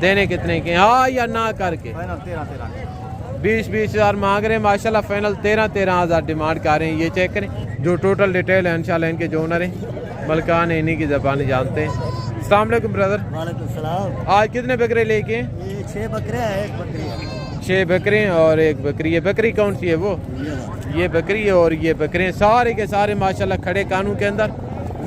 देने कितने के? हाँ या ना करके? 20-20 हज़ार मांग रहे हैं माशाल्लाह। फाइनल 13-13 हज़ार डिमांड कर रहे हैं। ये चेक करें जो टोटल डिटेल है इंशाल्लाह इनके जो ओनर हैं मलकान है, इन्हीं की ज़बान जानते हैं। अस्सलाम वालेकुम ब्रदर। वालेकुम सलाम। आज कितने बकरे लेके? ये 6 बकरे हैं, 1 बकरी है। 6 बकरे हैं और 1 बकरी है। बकरी कौन सी है? वो ये बकरी है और ये बकरे हैं। सारे के सारे माशाल्लाह खड़े कानून के अंदर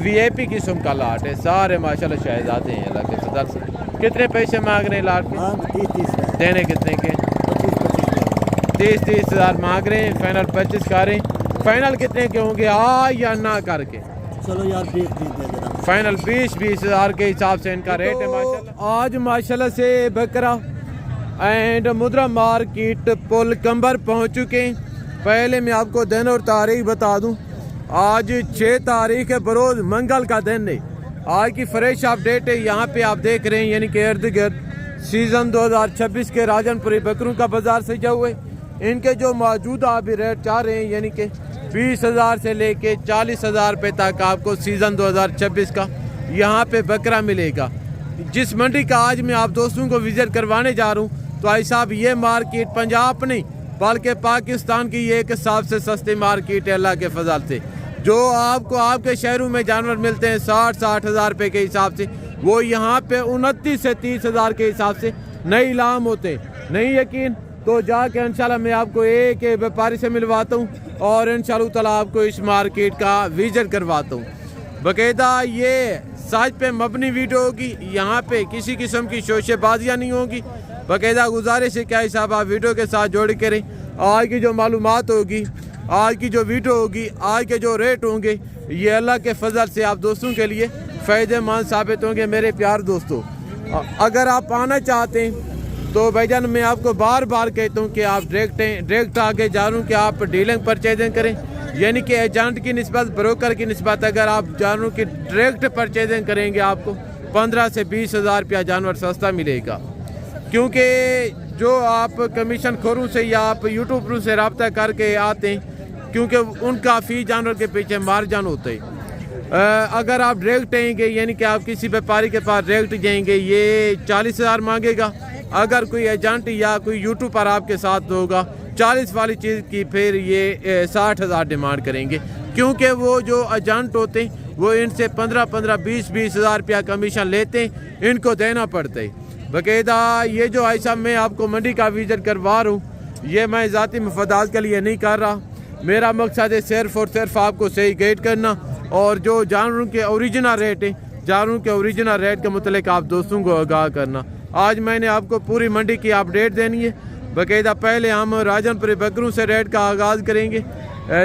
VIP किस्म का लाट है। सारे माशाल्लाह शहजादे हैं अल्लाह के फजल से। कितने पैसे मांग रहे हैं लाट के? 30 देने कितने के? 30-30 हज़ार मांग रहे हैं। फाइनल 25 का रहे हैं। फाइनल कितने के होंगे हाँ या ना करके? चलो यार 20 दे देना। फाइनल 20-20 हज़ार के हिसाब से इनका रेट है माशाल्लाह। आज माशाल्लाह से बकरा एंड मुद्रा मार्केट पुल कंबर पहुंच चुके हैं। पहले मैं आपको दिन और तारीख बता दूं। आज 6 तारीख है, बरोज मंगल का दिन है। आज की फ्रेश अपडेट है। यहाँ पे आप देख रहे हैं यानी कि इर्द गिर्द सीजन 2026 के राजनपुरी बकरों का बाजार सजा हुआ है। इनके जो मौजूदा अभी रेट चाह रहे हैं यानी कि 20 हज़ार से लेके 40 हज़ार रुपये तक आपको सीज़न 2026 का यहाँ पे बकरा मिलेगा। जिस मंडी का आज मैं आप दोस्तों को विजिट करवाने जा रहा हूँ तो भाई साहब ये मार्केट पंजाब नहीं बल्कि पाकिस्तान की ये एक हिसाब से सस्ती मार्केट है अल्लाह के फजल से। जो आपको आपके शहरों में जानवर मिलते हैं 60-60 हज़ार रुपये के हिसाब से, वो यहाँ पे 29 से 30 हज़ार के हिसाब से नई लाम होते। नहीं यकीन तो जाके इंशाल्लाह मैं आपको एक व्यापारी से मिलवाता हूँ और इंशाल्लाह ताला आपको इस मार्केट का विजिट करवाता हूँ। बाकायदा ये सच पे मबनी वीडियो होगी। यहाँ पे किसी किस्म की शोशेबाजियाँ नहीं होगी। बाकायदा गुजारिश है क्या हिसाब आप वीडियो के साथ जोड़ करें। आज की जो मालूमात होगी, आज की जो वीडियो होगी, आज के जो रेट होंगे, ये अल्लाह के फजल से आप दोस्तों के लिए फ़ायदेमंद साबित होंगे। मेरे प्यार दोस्तों, अगर आप आना चाहते हैं तो भाईजान मैं आपको बार बार कहता हूँ कि आप डायरेक्ट आके जानूँ कि आप डीलिंग परचेजिंग करें, यानी कि एजेंट की निस्बत, ब्रोकर की निस्बत। अगर आप जानूँ कि डायरेक्ट परचेजिंग करेंगे आपको 15 से 20 हज़ार रुपया जानवर सस्ता मिलेगा। क्योंकि जो आप कमीशन खोरों से या आप यूट्यूबरों से रब्ता करके आते हैं, क्योंकि उनका फ़ी जानवर के पीछे मार्जिन होते हैं। अगर आप डायरेक्ट आएंगे यानी कि आप किसी व्यापारी के पास डायरेक्ट जाएंगे, ये 40 हज़ार मांगेगा। अगर कोई एजेंट या कोई यूट्यूबर आपके साथ होगा 40 वाली चीज़ की, फिर ये 60 हज़ार डिमांड करेंगे। क्योंकि वो जो एजेंट होते हैं वो इनसे 15-15, 20-20 हज़ार रुपया कमीशन लेते हैं, इनको देना पड़ता है। बाकायदा ये जो ऐसा मैं आपको मंडी का विजिट करवा रहा हूँ, ये मैं ज़ाती मफादात के लिए नहीं कर रहा। मेरा मकसद है सिर्फ और सिर्फ आपको सही गाइड करना और जो जानवरों के ओरिजिनल रेट है, जानवरों के ओरिजिनल रेट के मुतल्लिक आप दोस्तों को आगाह करना। आज मैंने आपको पूरी मंडी की अपडेट देनी है। बाकायदा पहले हम राजनपुरी बकरों से रेट का आगाज़ करेंगे।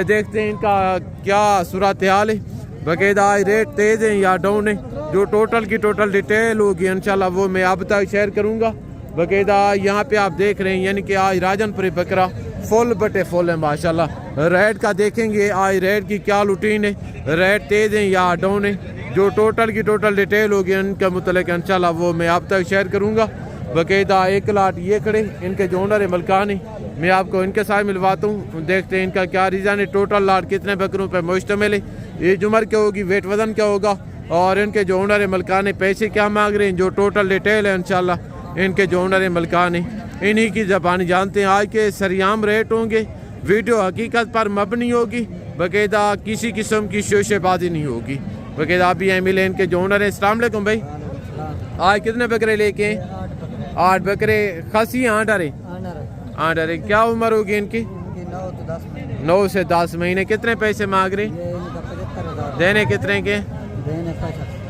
देखते हैं इनका क्या सूरत हाल है। बाकायदा रेट तेज़ है या डाउन है, जो टोटल की टोटल डिटेल होगी इंशाल्लाह वो मैं आप तक शेयर करूँगा। बाकायदा यहाँ पे आप देख रहे हैं यानी कि आज राजनपुरी बकरा फुल बटे फुल है माशाल्लाह। रेट का देखेंगे आज रेट की क्या रूटीन है, रेट तेज़ है या डाउन है, जो टोटल की टोटल डिटेल होगी इनके मुतल्लिक इंशाल्लाह वो मैं आप तक शेयर करूँगा। बाकायदा एक लाट ये खड़े इनके जो ओनर है मलकान है, मैं आपको इनके साथ मिलवाता हूँ। देखते हैं इनका क्या रीज़न है, टोटल लाट कितने बकरों पर मुश्तमिल है, एज उम्र क्या होगी, वेट वज़न क्या होगा और इनके जो ओनर है मलकान है पैसे क्या मांग रहे हैं। जो टोटल डिटेल है इंशाल्लाह इनके जो ओनर है मलकान है इन्हीं की ज़बान जानते हैं। आज के सरियाम रेट होंगे, वीडियो हकीकत पर मबनी होगी, बाकायदा किसी किस्म की शोशेबाजी नहीं होगी। बाकायदा आप भी मिले इनके जो ओनर है। अस्सलाम वालेकुम भाई, आज कितने बकरे लेके हैं? 8 बकरे। खसी 8 अरे क्या उम्र होगी इनकी? 9 से 10 महीने। कितने पैसे मांग रहे? देने कितने के?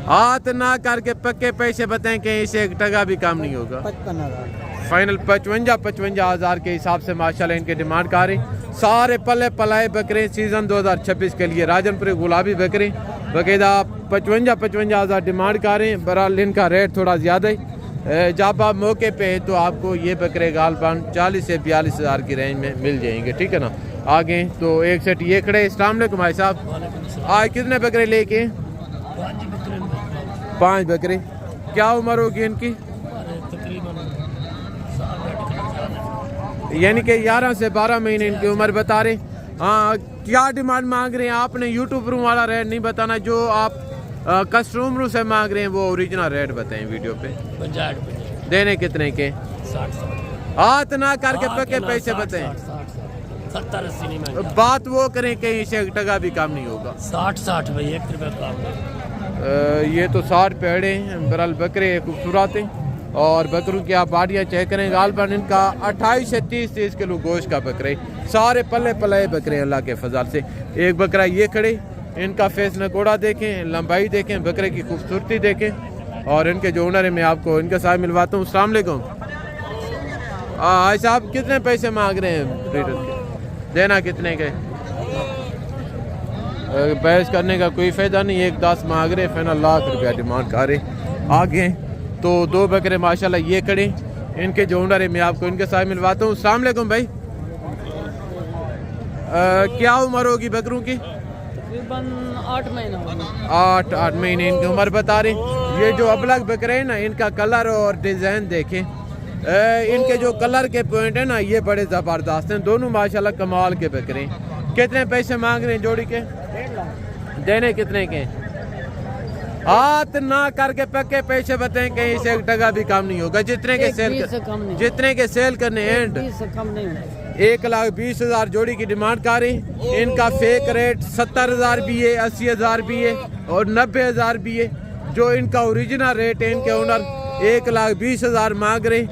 हाथ ना करके पक्के पैसे बताएं कि इसे 1 टका भी काम नहीं होगा। 55,000 फाइनल 55 हज़ार के हिसाब से माशाल्लाह इनके डिमांड कर रहे। सारे पले पलाए बकरे सीज़न 2026 के लिए राजनपुरी गुलाबी बकरे। बाकायदा 55 हज़ार डिमांड कर रहे हैं। बहरहाल इनका रेट थोड़ा ज़्यादा है। जब आप मौके पे है तो आपको ये बकरे गालबान 40 से 42 हज़ार की रेंज में मिल जाएंगे, ठीक है ना। आगे तो एक सेट ये खड़े। अस्सलाम वालेकुम भाई साहब, आज कितने बकरे लेके? 5 बकरे। क्या उम्र होगी इनकी? यानी कि 11 से 12 महीने इनकी उम्र बता रहे। हाँ, क्या डिमांड मांग रहे हैं? आपने यूट्यूबरों वाला रेट नहीं बताना, जो आप कस्टमरों से मांग रहे हैं वो ओरिजिनल रेट बताएं वीडियो पे। देने कितने के? 60 हाथ ना करके पक्के पैसे बताएं। 70 80 नहीं मांगे। बात वो करें कहीं से 1 टका भी कम नहीं होगा। 60 भाई 1 रुपये कम। ये तो 60 पेड़े हैं। बहरहाल बकरे खूबसूरत हैं और बकरों की आप बाडियाँ चेक करें। गालबन इनका 28 से 30 किलो गोश्त का बकरे, सारे पल्ले पल्ले बकरे अल्लाह के फजल से। एक बकरा ये खड़े, इनका फेस नकोड़ा देखें, लंबाई देखें, बकरे की खूबसूरती देखें और इनके जो ओनर है मैं आपको इनके साथ मिलवाता हूँ। अस्सलाम वालेकुम। साहब कितने पैसे मांग रहे हैं ब्रीडर के? देना कितने के? बहस करने का कोई फ़ायदा नहीं। 1.10 मांग रहे, फाइनल ₹1,00,000 डिमांड कर रहे। आगे तो 2 बकरे माशाल्लाह ये खड़े, इनके जो ओनर है मैं आपको इनके साथ मिलवाता हूँ। अस्सलाम वालेकुम भाई। क्या उम्र होगी बकरों की? तकरीबन 8 महीने। 8 महीने इनकी उम्र बता रहे। ये जो अबलग बकरे हैं ना, इनका कलर और डिज़ाइन देखें। इनके जो कलर के पॉइंट है ना, ये बड़े ज़बरदस्त हैं। दोनों माशाल्लाह कमाल के बकरे हैं। कितने पैसे मांग रहे हैं जोड़ी के? देने कितने के? हाथ ना करके पक्के पैसे बताएं, कहीं से 1 टका भी कम नहीं होगा। जितने के सेल जितने के सेल करने एंड 1,20,000 जोड़ी की डिमांड कर रही। इनका फेक रेट 70,000 भी है, 80,000 भी है और 90,000 भी है। जो इनका ओरिजिनल रेट है, इनके ओनर 1,20,000 मांग रहे।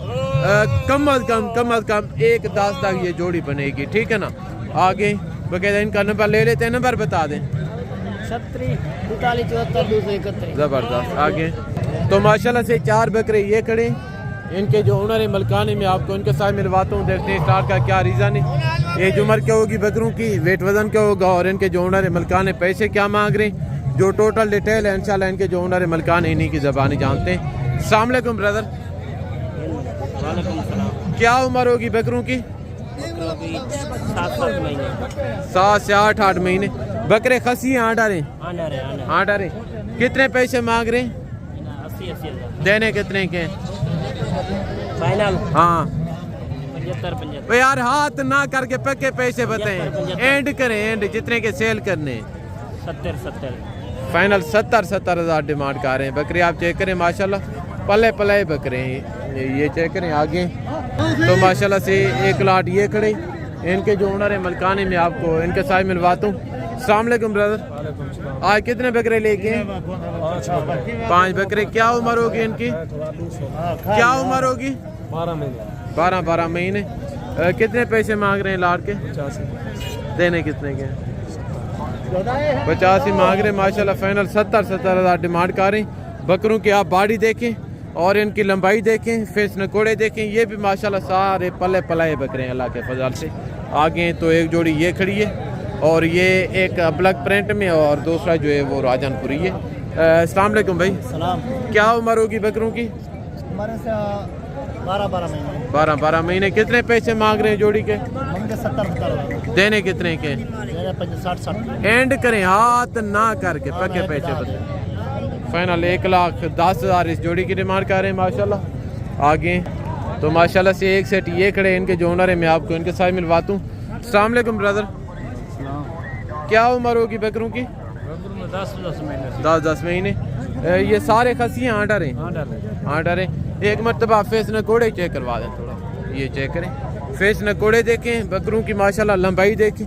कम अज कम 1.10 तक ये जोड़ी बनेगी, ठीक है ना। आगे बकायदा इनका नंबर ले लेते हैं, नंबर बता दें। 36 43 74 231। ज़बरदस्त। आगे तो माशाल्लाह से 4 बकरे ये खड़े, इनके जो ओनर है मलकानी में आपको इनके साथ मिलवाता हूँ। देखते हैं स्टार्ट का क्या रीज़न है, एज उम्र क्या होगी बकरों की, वेट वजन क्या होगा और इनके जो ओनर है मलकानी पैसे क्या मांग रहे हैं। जो टोटल डिटेल है इंशाल्लाह इनके जो ओनर है मलकानी इन्हीं की ज़बानी जानते हैं। अस्सलाम वालेकुम ब्रदर। क्या उम्र होगी बकरों की? 7 से 8 महीने। बकरे खसी हैं, आठ आ रहे। कितने पैसे मांग रहे हैं? 80,000। देने कितने के? फाइनल हाँ 75 यार हाथ ना करके पक्के पैसे बताएं, एंड करें, एंड जितने के सेल करने। 70 फाइनल 70,000 डिमांड कर रहे हैं। बकरे आप चेक करें माशाल्लाह पले पले बकरे हैं। ये चेक करें। आगे तो माशाल्लाह से 1 लाट ये खड़े, इनके जो ओनर है मलकानी में आपको इनके साथ मिलवाता हूँ। अस्सलाम वालेकुम ब्रदर। आज कितने बकरे लेके हैं? 5 बकरे। क्या उम्र होगी इनकी? क्या उम्र होगी? 12 महीने। कितने पैसे मांग रहे हैं लाट के? 85। देने कितने के? 85 मांग रहे माशाल्लाह। फाइनल 70,000 डिमांड कर रहे हैं। बकरों की आप बाड़ी देखें और इनकी लंबाई देखें, फेस नकोड़े देखें। ये भी माशाल्लाह सारे पले पलाए बकरे हैं अल्लाह के फजल से। आगे तो एक जोड़ी ये खड़ी है और ये एक ब्लैक प्रिंट में और दूसरा जो है वो राजनपुरी है। अस्सलाम वालेकुम भाई। सलाम। क्या उम्र होगी बकरों की? हमारे से 12 महीने। 12 महीने। कितने पैसे मांग रहे हैं जोड़ी के? 70 देने कितने के? 60 एंड करें हाथ ना करके पक्के पैसे बताएं। फाइनल 1,10,000 इस जोड़ी की डिमांड कर रहे हैं माशाल्लाह। आगे तो माशाल्लाह से एक सेट ये खड़े, इनके जो ओनर है मैं आपको इनके साथ मिलवाता हूँ। अस्सलाम वालेकुम ब्रदर। क्या उम्र होगी बकरों की? 10 महीने। ये सारे खसियाँ आठ आ रहे। एक मरतबा फेस नकोड़े चेक करवा दें थोड़ा। ये चेक करें, फेस नकोड़े देखें, बकरों की माशाल्लाह लंबाई देखें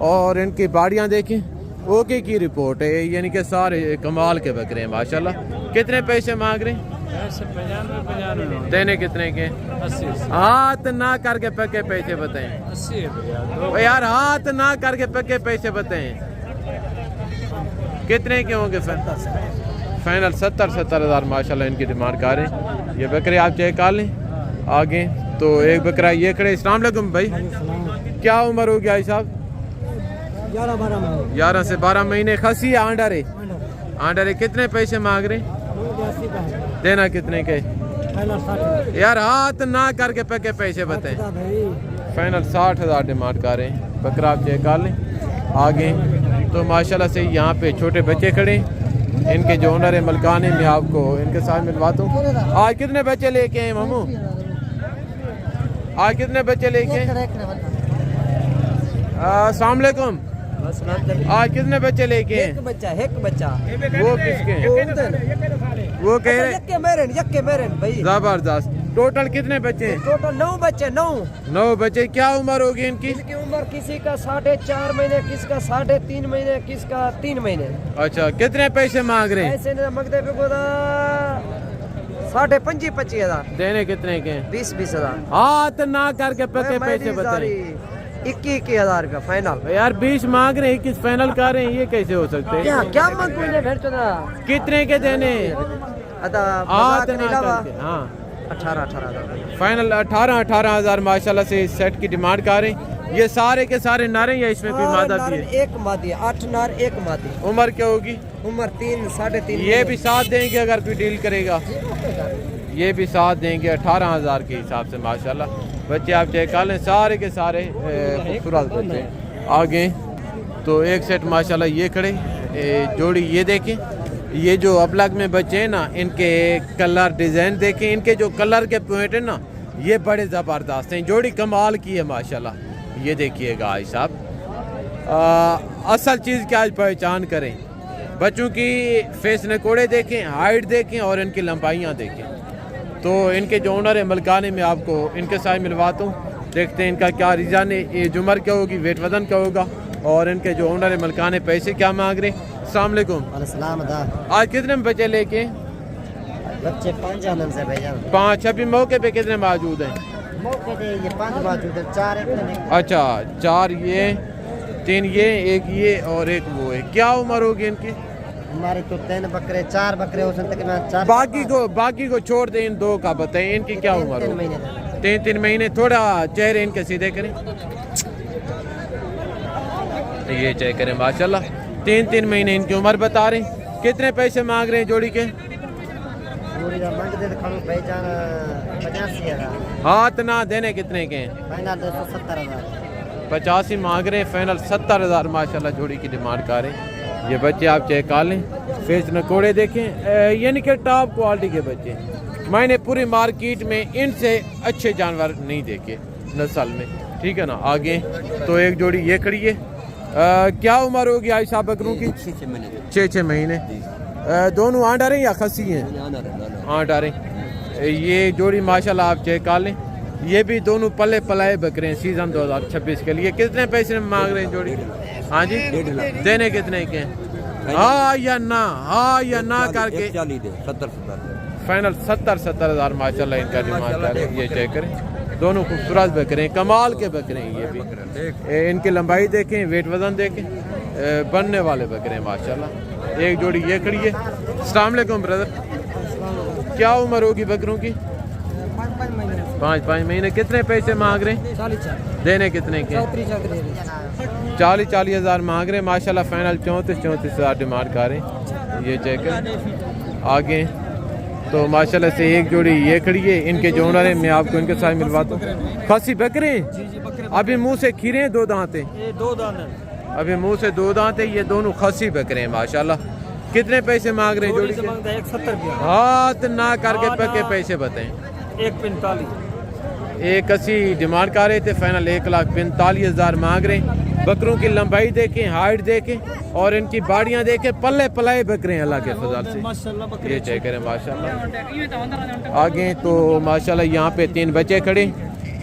और इनकी बाड़ियाँ देखें। ओके की रिपोर्ट है, यानी कि सारे कमाल के बकरे हैं माशाल्लाह। कितने पैसे मांग रहे हैं? 95 देने कितने के? 80। हाथ ना करके पक्के पैसे बताएं। 80 यार हाथ ना करके पक्के पैसे बताएं। कितने के होंगे? फाइनल 70,000 माशाल्लाह इनकी डिमांड कर रहे हैं। ये बकरे आप चेक कर लें। आगे तो एक बकरा ये खड़े। अस्सलाम वालेकुम भाई। क्या उम्र हो गया भाई साहब? 11 से 12 महीने। खसी आंडरे। कितने पैसे मांग रहे? देना कितने के? यार हाथ ना करके पक्के पैसे बताएं। फाइनल 60,000 डिमांड कर रहे हैं। बकरा आप चेक कर लें। आगे तो माशाल्लाह से यहाँ पे छोटे बच्चे खड़े, इनके जो ओनर है मलकानी में आपको इनके साथ मिलवाता हूँ। आज कितने बच्चे लेके हैं मामू? आज कितने बच्चे लेके? अस्सलाम वालेकुम। आज कितने बच्चे लेके हैं? एक बच्चा। वो किसके हैं? वो कह रहे यक्के मेरन भाई। जबरदस्त। टोटल कितने बच्चे हैं? टोटल 9 बच्चे, 9 बच्चे। क्या उम्र होगी इनकी? इनकी उम्र किसी का 4.5 महीने, किसका 3.5 महीने, किसका 3 महीने। अच्छा, कितने पैसे मांग रहे हैं? ऐसे ने मंगते पे को 25,000 देने कितने के हैं? 20 हजार। हाथ ना करके पक्के पैसे बताए। 21,000 रुपया फाइनल। यार 20 मांग रहे हैं, 21 फाइनल कर रहे हैं, ये कैसे हो सकते हैं? क्या मंगू ने भेज ना? कितने के देने? हाथ ना करके। हाँ 18,000 फाइनल 18,000 माशाल्लाह से इस सेट की डिमांड कर रहे हैं। ये सारे के सारे नारे या इसमें कोई मादा भी है? एक मादी, 8 नार 1 मादी। उम्र क्या होगी? उम्र 3 3.5। ये भी साथ देंगे अगर कोई डील करेगा? ये भी साथ देंगे 18,000 के हिसाब से माशाल्लाह। बच्चे आप चेक कर लें, सारे के सारे खूबसूरत बच्चे। आगे तो एक सेट माशाल्लाह ये खड़े जोड़ी, ये देखें, ये जो अबलग में बच्चे हैं ना, इनके कलर डिज़ाइन देखें, इनके जो कलर के पॉइंट है ना, ये बड़े ज़बरदस्त हैं। जोड़ी कमाल की है माशाल्लाह। ये देखिएगा भाई साहब, असल चीज़ क्या आज पहचान करें। बच्चों की फेस नकोड़े देखें, हाइट देखें और इनकी लंबाइयाँ देखें। तो इनके जो ओनर है मलकाने में आपको इनके साथ मिलवाता हूँ, देखते हैं इनका क्या रीज़न है, एज उम्र क्या होगी, वेट वजन क्या होगा, और इनके जो ओनर है मलकाने पैसे क्या मांग रहे। अस्सलाम वालेकुम। आज कितने बच्चे लेके? बच्चे 5 आनंद से भेजा। 5। अभी मौके पे कितने मौजूद हैं? मौके पे ये 5 मौजूद है, 4 अच्छा 4 ये, 3 ये, 1 ये और 1 वो है। क्या उम्र होगी इनकी? हमारे तो 3 बकरे, 4 बकरे हो सकते हैं। 4 बाकी को छोड़ दें, इन 2 का बताएं इनकी क्या उम्र होगी? 3 महीने। थोड़ा चेहरे इनके सीधे करें, ये चेक करें माशाल्लाह। 3 महीने इनकी उम्र बता रहे हैं। कितने पैसे मांग रहे हैं जोड़ी के? हाथ ना देने कितने के हैं? 85 मांग रहे हैं, फाइनल 70,000 माशाल्लाह जोड़ी की डिमांड कर रहे हैं। ये बच्चे आप चेक कर लें, फेस नकोड़े देखें, यानी कि टॉप क्वालिटी के बच्चे। मैंने पूरी मार्केट में इनसे अच्छे जानवर नहीं देखे नस्ल में, ठीक है ना। आगे तो एक जोड़ी ये खड़ी है। क्या उम्र होगी आयशा बकरों की? 6 महीने। दोनों आंट आ रहे हैं या खसी हैं? आंट आ रहे हैं। ये जोड़ी माशाल्लाह आप चेक कर लें, ये भी दोनों पले पलाए बकरे हैं सीजन 2026 के लिए। कितने पैसे मांग रहे हैं जोड़ी? हाँ जी, देने कितने के हैं? हाँ या ना करके 70 फाइनल 70,000 माशाल्लाह इनका डिमांड कर रहे हैं। ये चेक करें, दोनों खूबसूरत बकरे हैं, कमाल के बकरे हैं। ये भी इनकी लंबाई देखें, वेट वजन देखें, बनने वाले बकरे हैं माशाल्लाह। एक जोड़ी ये खड़ी है। अस्सलाम वालेकुम ब्रदर। क्या उम्र होगी बकरों की? 5 महीने। कितने पैसे मांग रहे हैं? देने कितने के? 40,000 मांग रहे हैं माशाल्लाह। फाइनल 34,000 डिमांड कर रहे हैं। ये चेक करें। आगे तो माशाल्लाह से एक जोड़ी ये खड़ी है। इनके जो ओनर है मैं आपको इनके साथ मिलवाता हूँ। खासी बकरे अभी मुंह से खीरे हैं, 2 दांत हैं। 2 दांत अभी मुंह से 2 दांत है। ये दोनों खासी बकरे हैं माशाल्लाह। कितने पैसे मांग रहे हैं जोड़ी के? 170। हाथ ना करके पक्के पैसे बताएं। 145। 180 डिमांड कर रहे थे, फाइनल 1,45,000 मांग रहे हैं। बकरों की लंबाई देखें, हाइट देखें और इनकी बाड़ियाँ देखें, पल्ले पलाए बकरे हैं अल्लाह के फजल से। ये चेक करें माशाल्लाह। आगे तो माशाल्लाह यहाँ पे 3 बच्चे खड़े।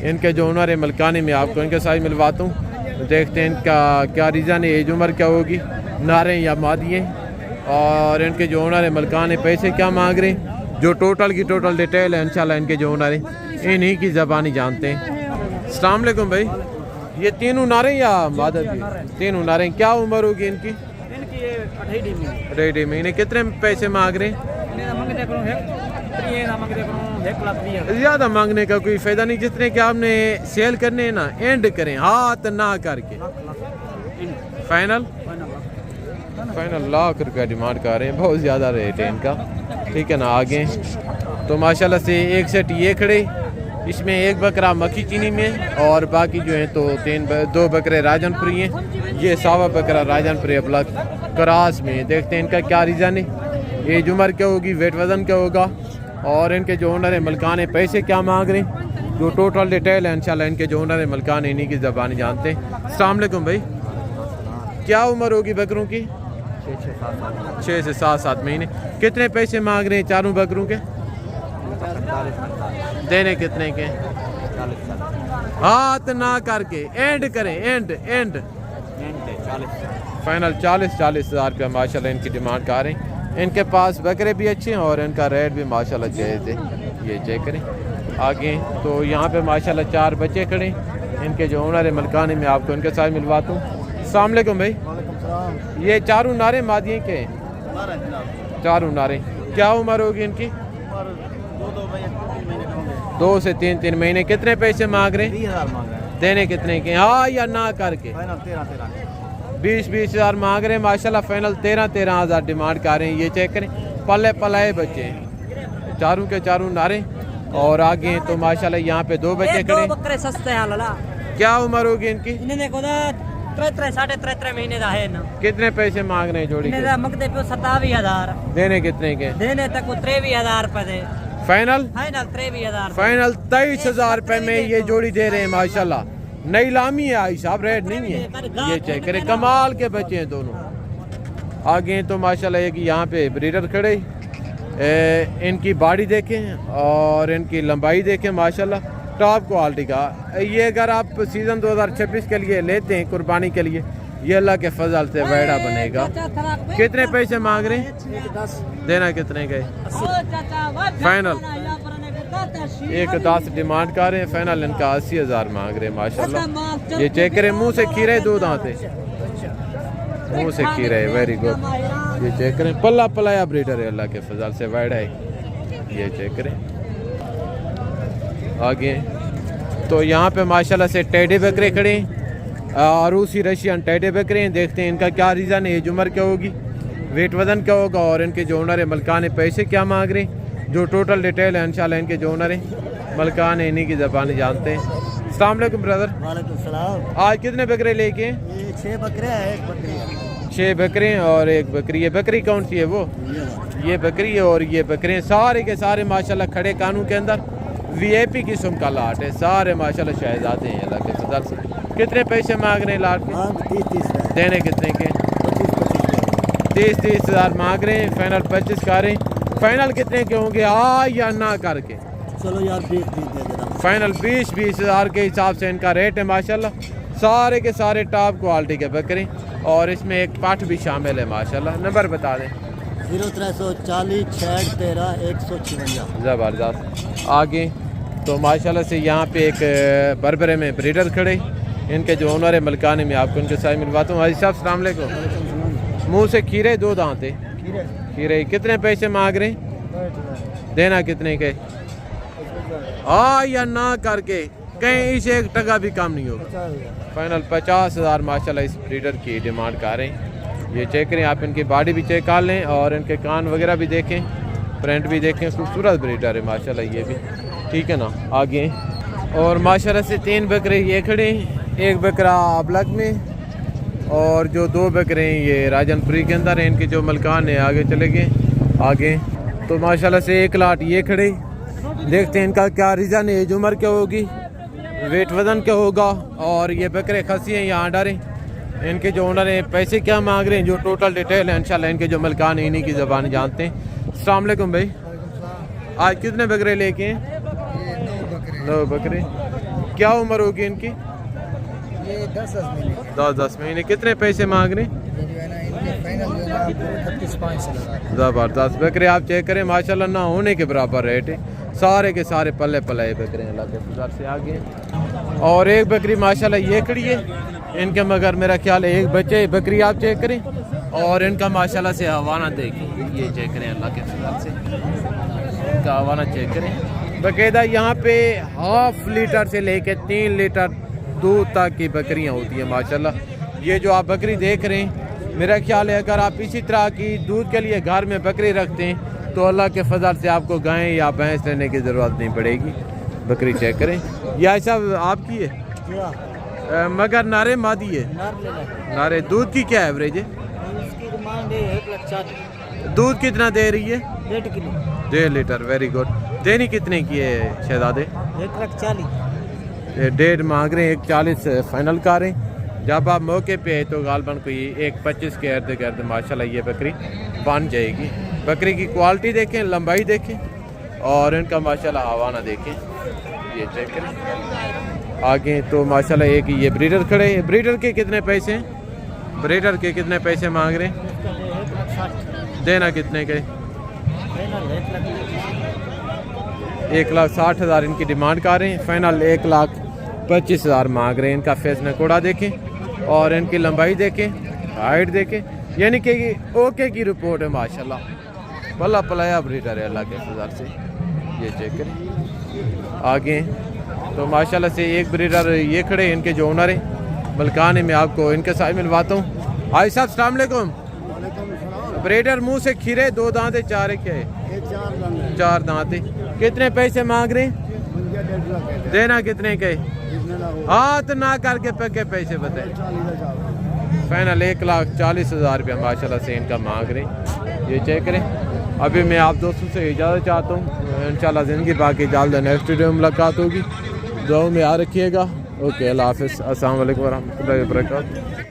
इनके जो ओनर है मलकाने में आपको इनके साथ मिलवाता हूँ। देखते हैं इनका क्या रीज़न है, एज उम्र क्या होगी, नारे या मादिए, और इनके जो ओनर है मलकाने पैसे क्या मांग रहे हैं। जो टोटल की टोटल डिटेल है इंशाल्लाह इनके जो ओनर है इन्हीं की ज़बानी जानते हैं। अस्सलाम वालेकुम भाई। ये तीनों नारे या मादा भी? तीनों नारे। क्या उम्र होगी इनकी? 2.5 महीने। कितने पैसे मांग रहे हैं? ज़्यादा मांगने का कोई फायदा नहीं, जितने के आपने सेल करने हैं ना, एंड करें हाथ ना करके। फाइनल 1,00,000 डिमांड कर रहे हैं, बहुत ज़्यादा रेट है इनका, ठीक है ना। आगे तो माशाल्लाह से एक सेट ये खड़े, इसमें एक बकरा मक्खी चीनी में और बाकी जो है तो 2 बकरे राजनपुरी हैं। ये सावा बकरा राजनपुरी अबलग क्रास में। देखते हैं इनका क्या रीज़न है, एज उम्र क्या होगी, वेट वज़न क्या होगा, और इनके जो ओनर है मलकाने पैसे क्या मांग रहे हैं। जो टोटल डिटेल है इंशाल्लाह इनके जो ओनर है मलकाने इन्हीं की ज़बानी जानते हैं। अस्सलाम वालेकुम भाई। क्या उम्र होगी बकरों की? 6 से 7 महीने। कितने पैसे मांग रहे हैं चारों बकरों के? देने कितने के? हाथ ना करके एंड करें, एंड फाइनल 40,000 रुपया माशाल्लाह इनकी डिमांड कर रहे हैं। इनके पास बकरे भी अच्छे हैं और इनका रेट भी माशाल्लाह जायज़ है। ये चेक करें आगे। तो यहाँ पे माशाल्लाह 4 बच्चे खड़े, इनके जो ओनर है मलकानी, मैं आपको इनके साथ मिलवाता हूँ। अस्सलाम वालेकुम भाई, ये चारों नारे मादिए के हैं? चारों नारे। क्या उम्र होगी इनकी? 2 से 3 महीने। कितने पैसे मांग रहे हैं? देने कितने के? हाँ या ना करके? 20,000 मांग रहे हैं माशाल्लाह। फाइनल 13,000 डिमांड कर रहे हैं। ये चेक करें, पल्ले पलाए बच्चे हैं, चारों के चारों नारे। और आगे तो माशाल्लाह यहाँ पे 2 बच्चे खड़े। बकरे सस्ते हैं लाला। क्या उम्र होगी इनकी? इन्हें देखो ना 3.5 महीने का है ना। कितने पैसे मांग रहे हैं जोड़ी के? मकदे पे 27,000। देने कितने के? देने तक 23,000 रुपए दे। फाइनल? फाइनल 23,000। फाइनल 23,000 रुपए में ये जोड़ी दे रहे हैं माशाल्लाह। नई लामी है आई साहब, रेट नहीं है। ये चेक करें, कमाल के बच्चे हैं दोनों। आगे तो माशाल्लाह एक यहाँ पे ब्रीडर खड़े, इनकी बॉडी देखें और इनकी लंबाई देखें माशाल्लाह, टॉप क्वालिटी का। ये अगर आप सीज़न 2026 के लिए लेते हैं कुर्बानी के लिए, ये अल्लाह के फजल से वैड़ा बनेगा। कितने पैसे मांग रहे हैं? देना कितने गए? फाइनल 1,10 डिमांड कर रहे हैं। फाइनल इनका 80,000 मांग रहे हैं माशाल्लाह। ये चेक करें, मुंह से खीरे, 2 दांत है, मुंह से खीरे, वेरी गुड। ये चेक करें, पल्ला पलाया ब्रीडर है, अल्लाह के फजल से वैड़ा है। ये चेक करें आगे। तो यहाँ पे माशाल्लाह से टेडी बकरे खड़े हैं, रूसी रशियन टेडी बकरे हैं। देखते हैं इनका क्या रीज़न है, एज उम्र क्या होगी, वेट वजन क्या होगा और इनके जो ओनर है मलकान पैसे क्या मांग रहे हैं। जो टोटल डिटेल है इंशाल्लाह इनके जो ओनर है मलकान है, इन्हीं की ज़बान जानते हैं। अस्सलाम वालेकुम ब्रदर। वालेकुम सलाम। आज कितने बकरे लेके हैं? 6 बकरे हैं, 1 बकरी है। 6 बकरे हैं और 1 बकरी है। बकरी कौन सी है? वो ये बकरी है और ये बकरे हैं। सारे के सारे माशाल्लाह खड़े कानून के अंदर VIP किस्म का लाट है। सारे माशाल्लाह शहजादे हैं अल्लाह के फजल से। कितने पैसे मांग रहे हैं लाट के? 30 देने कितने के? 30,000 मांग रहे हैं। फाइनल 25 का रहे हैं। फाइनल कितने के होंगे, हाँ या ना करके? चलो यार 20 दे देना। फाइनल 20,000 के हिसाब से इनका रेट है माशाल्लाह। सारे के सारे टॉप क्वालिटी के बकरे और इसमें एक पाठ भी शामिल है माशाल्लाह। नंबर बता दें। 0340 613 156। ज़बरदस्त। आगे तो माशाल्लाह से यहाँ पे एक बरबरे में ब्रीडर खड़े, इनके जो ओनर है मलकानी, में आपको इनके साथ मिलवाता हूँ। हाजी साहब अस्सलाम वालेकुम। मुँह से खीरे, 2 दांत है, खीरे। कितने पैसे मांग रहे हैं? देना कितने के? हाँ या ना करके? कहीं इसे 1 टका भी कम नहीं होगा। फाइनल 50,000 माशाल्लाह इस ब्रीडर की डिमांड कर रहे हैं। ये चेक करें, आप इनकी बॉडी भी चेक कर लें और इनके कान वगैरह भी देखें, प्रिंट भी देखें। खूबसूरत ब्रीडर है माशाल्लाह ये भी, ठीक है ना। आगे और माशाल्लाह से 3 बकरे ये खड़े हैं, 1 बकरा ब्लैक में और जो 2 बकरे हैं ये राजनपुरी के अंदर हैं। इनके जो मलकान है आगे चले गए। आगे तो माशाल्लाह से 1 लाट ये खड़े। देखते हैं इनका क्या रीज़न है, एज उम्र क्या होगी, वेट वजन क्या होगा और ये बकरे खसी हैं या आंडर हैं। इनके जो ओनर हैं पैसे क्या मांग रहे हैं, जो टोटल डिटेल है इंशाल्लाह इनके जो मलकान है इन्हीं की ज़बान जानते हैं। अस्सलाम वालेकुम भाई, आज कितने बकरे लेके हैं? 9 बकरे। क्या उम्र होगी इनकी? ये 10 महीने। कितने पैसे मांग रहे हैं? ज़बरदस्त बकरे आप चेक करें माशाल्लाह, ना होने के बराबर रेट है। सारे के सारे पल्ले पलाए बकरे हैं अल्लाह के फजल से। आगे और 1 बकरी माशाल्लाह ये खड़ी है इनके, मगर मेरा ख्याल है 1 बच्चे बकरी आप चेक करें और इनका माशाल्लाह से हवाना देखें। ये चेक करें अल्लाह के फजल से, इनका हवाना चेक करें बाकायदा। यहाँ पे 1/2 लीटर से लेके 3 लीटर दूध तक की बकरियाँ होती हैं माशाल्लाह। ये जो आप बकरी देख रहे हैं, मेरा ख्याल है अगर आप इसी तरह की दूध के लिए घर में बकरी रखते हैं तो अल्लाह के फजल से आपको गाय या भैंस लेने की ज़रूरत नहीं पड़ेगी। बकरी चेक करें, यह ऐसा आपकी है मगर नारे मादी है। नारे दूध की क्या एवरेज है? इसकी डिमांड है 1,40,000। दूध कितना दे रही है? 1.5 किलो। 1.5 litre, very good. देनी कितने की है शहजादे? 1,40,000। 1.5 मांग रहे हैं, 1,40 फाइनल कर रहे हैं। जब आप मौके पे तो गालबन कोई 1,25 के इर्द गिर्द माशाल्लाह ये बकरी बन जाएगी। बकरी की क्वालिटी देखें, लंबाई देखें, और इनका माशाल्लाह हवाना देखें, ये चेक करें। आगे तो माशाल्लाह एक ये ब्रीडर खड़े हैं। ब्रीडर के कितने पैसे हैं? ब्रीडर के कितने पैसे मांग रहे हैं? देना कितने के? 1,60,000 इनकी डिमांड कर रहे हैं। फाइनल 1,25,000 मांग रहे हैं। इनका फेस नकोड़ा देखें और इनकी लंबाई देखें, हाइट देखें, यानी कि ओके की रिपोर्ट है माशाल्लाह। पला पलाया ब्रीडर है अल्लाह के फजल से, ये चेक करें। आगे तो माशाल्लाह से एक ब्रीडर ये खड़े हैं, इनके जो ओनर हैं मलकान है। मैं आपको इनके साथ मिलवाता हूँ। भाई साहब अस्सलाम वालेकुम। ब्रीडर मुंह से खीरे, 2 दांते, 4 के 4 दांते। कितने पैसे मांग रहे हैं? देना कितने के? हाथ ना करके पक्के पैसे बताए। फाइनल 1,40,000 रुपया माशाल्लाह से इनका मांग रहे हैं, ये चेक करें। अभी मैं आप दोस्तों से इजाज़त चाहता हूँ, इंशाल्लाह ज़िंदगी बाकी जल्द नेक्स्ट वीडियो में मुलाकात होगी। दुआ में याद रखिएगा। ओके, अल्लाह हाफ़िज़। अस्सलाम वालेकुम वरहमतुल्लाहि वबरकातुहू।